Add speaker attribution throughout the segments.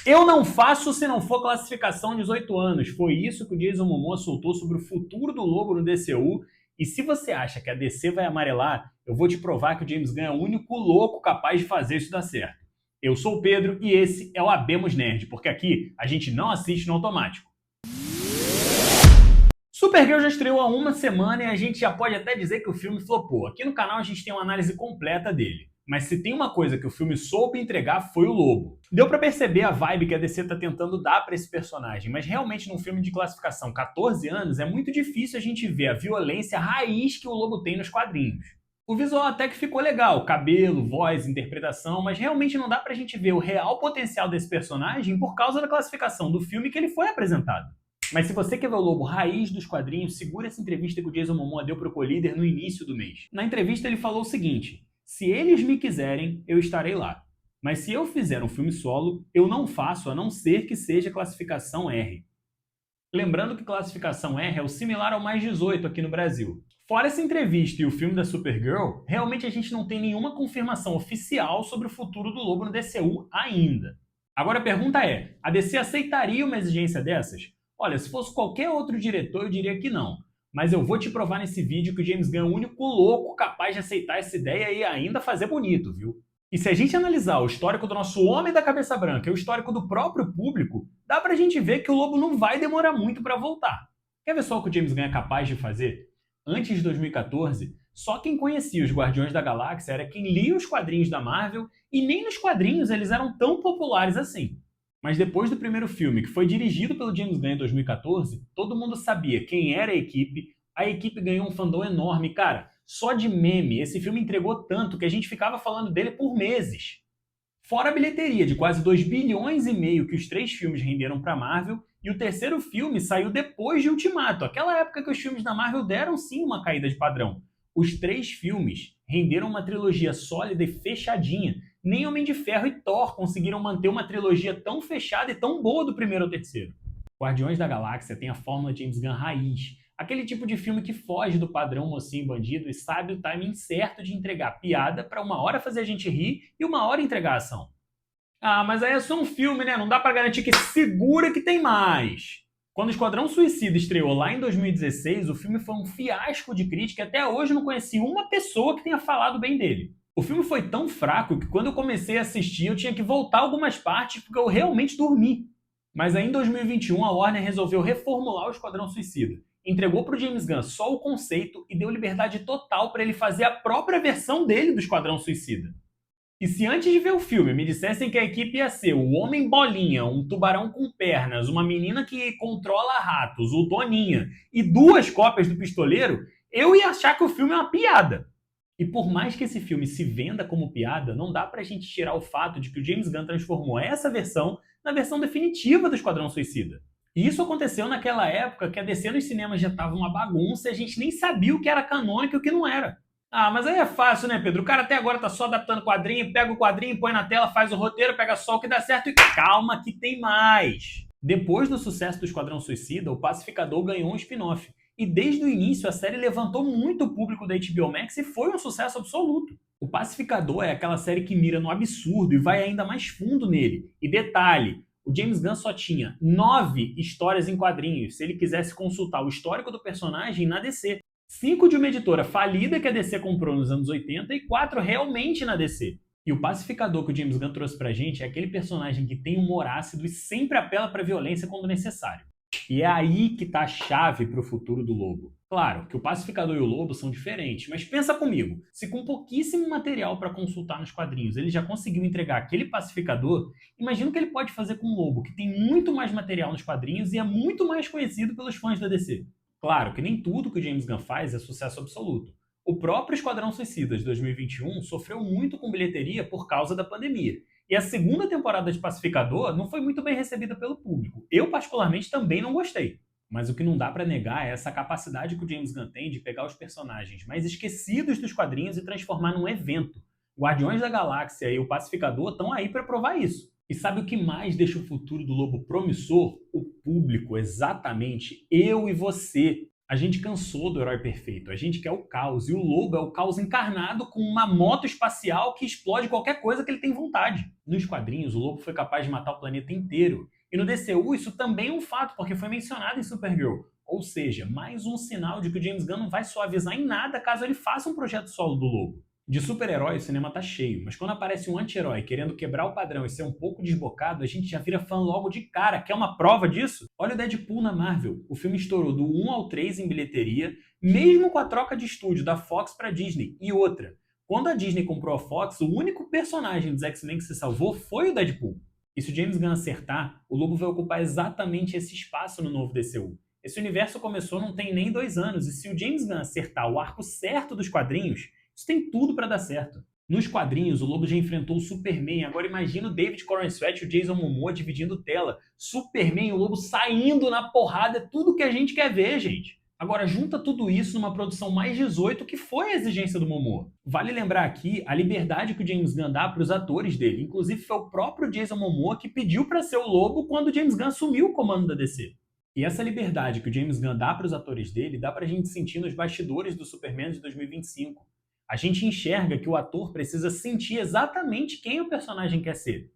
Speaker 1: Eu não faço se não for classificação 18 anos. Foi isso que o Jason Momoa soltou sobre o futuro do Lobo no DCU. E se você acha que a DC vai amarelar, eu vou te provar que o James Gunn é o único louco capaz de fazer isso dar certo. Eu sou o Pedro e esse é o Abemos Nerd, porque aqui a gente não assiste no automático. Supergirl já estreou há uma semana e a gente já pode até dizer que o filme flopou. Aqui no canal a gente tem uma análise completa dele. Mas se tem uma coisa que o filme soube entregar foi o Lobo. Deu pra perceber a vibe que a DC tá tentando dar pra esse personagem, mas realmente num filme de classificação 14 anos é muito difícil a gente ver a violência raiz que o Lobo tem nos quadrinhos. O visual até que ficou legal, cabelo, voz, interpretação, mas realmente não dá pra gente ver o real potencial desse personagem por causa da classificação do filme que ele foi apresentado. Mas se você quer ver o Lobo raiz dos quadrinhos, segura essa entrevista que o Jason Momoa deu pro Collider no início do mês. Na entrevista ele falou o seguinte: se eles me quiserem, eu estarei lá. Mas se eu fizer um filme solo, eu não faço a não ser que seja classificação R. Lembrando que classificação R é o similar ao mais 18 aqui no Brasil. Fora essa entrevista e o filme da Supergirl, realmente a gente não tem nenhuma confirmação oficial sobre o futuro do Lobo no DCU ainda. Agora a pergunta é, a DC aceitaria uma exigência dessas? Olha, se fosse qualquer outro diretor, eu diria que não. Mas eu vou te provar nesse vídeo que o James Gunn é o único louco capaz de aceitar essa ideia e ainda fazer bonito, viu? E se a gente analisar o histórico do nosso homem da cabeça branca e o histórico do próprio público, dá pra gente ver que o Lobo não vai demorar muito pra voltar. Quer ver só o que o James Gunn é capaz de fazer? Antes de 2014, só quem conhecia os Guardiões da Galáxia era quem lia os quadrinhos da Marvel e nem nos quadrinhos eles eram tão populares assim. Mas depois do primeiro filme, que foi dirigido pelo James Gunn em 2014, todo mundo sabia quem era a equipe ganhou um fandom enorme. Cara, só de meme, esse filme entregou tanto que a gente ficava falando dele por meses. Fora a bilheteria de quase 2 bilhões e meio que os 3 filmes renderam para Marvel, e o terceiro filme saiu depois de Ultimato, aquela época que os filmes da Marvel deram sim uma caída de padrão. Os 3 filmes renderam uma trilogia sólida e fechadinha. Nem Homem de Ferro e Thor conseguiram manter uma trilogia tão fechada e tão boa do primeiro ao terceiro. Guardiões da Galáxia tem a fórmula James Gunn raiz, aquele tipo de filme que foge do padrão mocinho bandido e sabe o timing certo de entregar piada para uma hora fazer a gente rir e uma hora entregar ação. Ah, mas aí é só um filme, né? Não dá pra garantir que segura que tem mais. Quando o Esquadrão Suicida estreou lá em 2016, o filme foi um fiasco de crítica e até hoje eu não conheci uma pessoa que tenha falado bem dele. O filme foi tão fraco que quando eu comecei a assistir eu tinha que voltar algumas partes porque eu realmente dormi. Mas aí em 2021 a Warner resolveu reformular o Esquadrão Suicida. Entregou pro James Gunn só o conceito e deu liberdade total para ele fazer a própria versão dele do Esquadrão Suicida. E se antes de ver o filme me dissessem que a equipe ia ser o Homem Bolinha, um tubarão com pernas, uma menina que controla ratos, o Doninha, e 2 cópias do Pistoleiro, eu ia achar que o filme é uma piada. E por mais que esse filme se venda como piada, não dá pra gente tirar o fato de que o James Gunn transformou essa versão na versão definitiva do Esquadrão Suicida. E isso aconteceu naquela época que a DC nos cinemas já tava uma bagunça e a gente nem sabia o que era canônico e o que não era. Ah, mas aí é fácil, né, Pedro? O cara até agora tá só adaptando quadrinho, pega o quadrinho, põe na tela, faz o roteiro, pega só o que dá certo e calma que tem mais. Depois do sucesso do Esquadrão Suicida, o Pacificador ganhou um spin-off. E desde o início a série levantou muito o público da HBO Max e foi um sucesso absoluto. O Pacificador é aquela série que mira no absurdo e vai ainda mais fundo nele. E detalhe, o James Gunn só tinha 9 histórias em quadrinhos se ele quisesse consultar o histórico do personagem na DC. 5 de uma editora falida que a DC comprou nos anos 80 e 4 realmente na DC. E o Pacificador que o James Gunn trouxe pra gente é aquele personagem que tem humor ácido e sempre apela pra violência quando necessário. E é aí que tá a chave pro futuro do Lobo. Claro que o Pacificador e o Lobo são diferentes, mas pensa comigo, se com pouquíssimo material para consultar nos quadrinhos ele já conseguiu entregar aquele Pacificador, imagina o que ele pode fazer com o Lobo, que tem muito mais material nos quadrinhos e é muito mais conhecido pelos fãs da DC. Claro que nem tudo que o James Gunn faz é sucesso absoluto. O próprio Esquadrão Suicida de 2021 sofreu muito com bilheteria por causa da pandemia. E a segunda temporada de Pacificador não foi muito bem recebida pelo público. Eu, particularmente, também não gostei. Mas o que não dá pra negar é essa capacidade que o James Gunn tem de pegar os personagens mais esquecidos dos quadrinhos e transformar num evento. Guardiões da Galáxia e o Pacificador estão aí pra provar isso. E sabe o que mais deixa o futuro do Lobo promissor? O público, exatamente, eu e você. A gente cansou do herói perfeito, a gente quer o caos, e o lobo é o caos encarnado com uma moto espacial que explode qualquer coisa que ele tem vontade. Nos quadrinhos, o lobo foi capaz de matar o planeta inteiro, e no DCU isso também é um fato, porque foi mencionado em Supergirl. Ou seja, mais um sinal de que o James Gunn não vai suavizar em nada caso ele faça um projeto solo do lobo. De super-herói o cinema tá cheio, mas quando aparece um anti-herói querendo quebrar o padrão e ser um pouco desbocado, a gente já vira fã logo de cara. Quer uma prova disso? Olha o Deadpool na Marvel. O filme estourou do 1 ao 3 em bilheteria, mesmo com a troca de estúdio da Fox pra Disney. E outra, quando a Disney comprou a Fox, o único personagem dos X-Men que se salvou foi o Deadpool. E se o James Gunn acertar, o Lobo vai ocupar exatamente esse espaço no novo DCU. Esse universo começou não tem nem 2 anos, e se o James Gunn acertar o arco certo dos quadrinhos, isso tem tudo para dar certo. Nos quadrinhos, o Lobo já enfrentou o Superman. Agora imagina o David Corenswet e o Jason Momoa dividindo tela. Superman e o Lobo saindo na porrada. É tudo que a gente quer ver, gente. Agora, junta tudo isso numa produção mais 18, que foi a exigência do Momoa. Vale lembrar aqui a liberdade que o James Gunn dá para os atores dele. Inclusive, foi o próprio Jason Momoa que pediu para ser o Lobo quando o James Gunn assumiu o comando da DC. E essa liberdade que o James Gunn dá para os atores dele, dá pra gente sentir nos bastidores do Superman de 2025. A gente enxerga que o ator precisa sentir exatamente quem o personagem quer ser.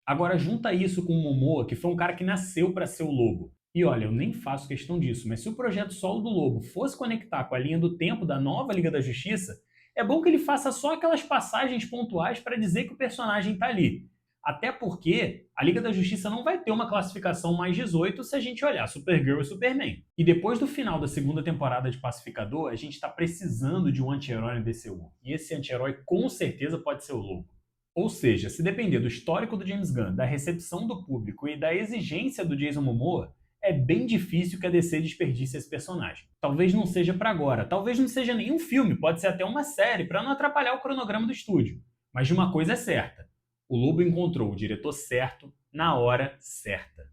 Speaker 1: Agora junta isso com o Momoa, que foi um cara que nasceu para ser o Lobo. E olha, eu nem faço questão disso, mas se o projeto solo do Lobo fosse conectar com a linha do tempo da nova Liga da Justiça, é bom que ele faça só aquelas passagens pontuais para dizer que o personagem está ali. Até porque a Liga da Justiça não vai ter uma classificação mais 18 se a gente olhar Supergirl e Superman. E depois do final da segunda temporada de Pacificador, a gente está precisando de um anti-herói no DCU. E esse anti-herói com certeza pode ser o Lobo. Ou seja, se depender do histórico do James Gunn, da recepção do público e da exigência do Jason Momoa, é bem difícil que a DC desperdice esse personagem. Talvez não seja para agora, talvez não seja nenhum filme, pode ser até uma série, para não atrapalhar o cronograma do estúdio. Mas de uma coisa é certa, o Lobo encontrou o diretor certo, na hora certa.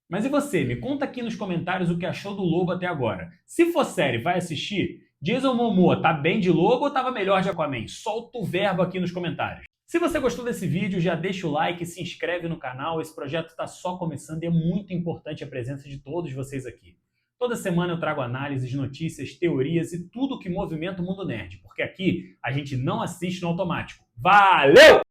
Speaker 1: Mas e você? Me conta aqui nos comentários o que achou do Lobo até agora. Se for série, vai assistir? Jason Momoa tá bem de Lobo ou tava melhor de Aquaman? Solta o verbo aqui nos comentários. Se você gostou desse vídeo, já deixa o like, se inscreve no canal. Esse projeto está só começando e é muito importante a presença de todos vocês aqui. Toda semana eu trago análises, notícias, teorias e tudo que movimenta o mundo nerd, porque aqui a gente não assiste no automático. Valeu!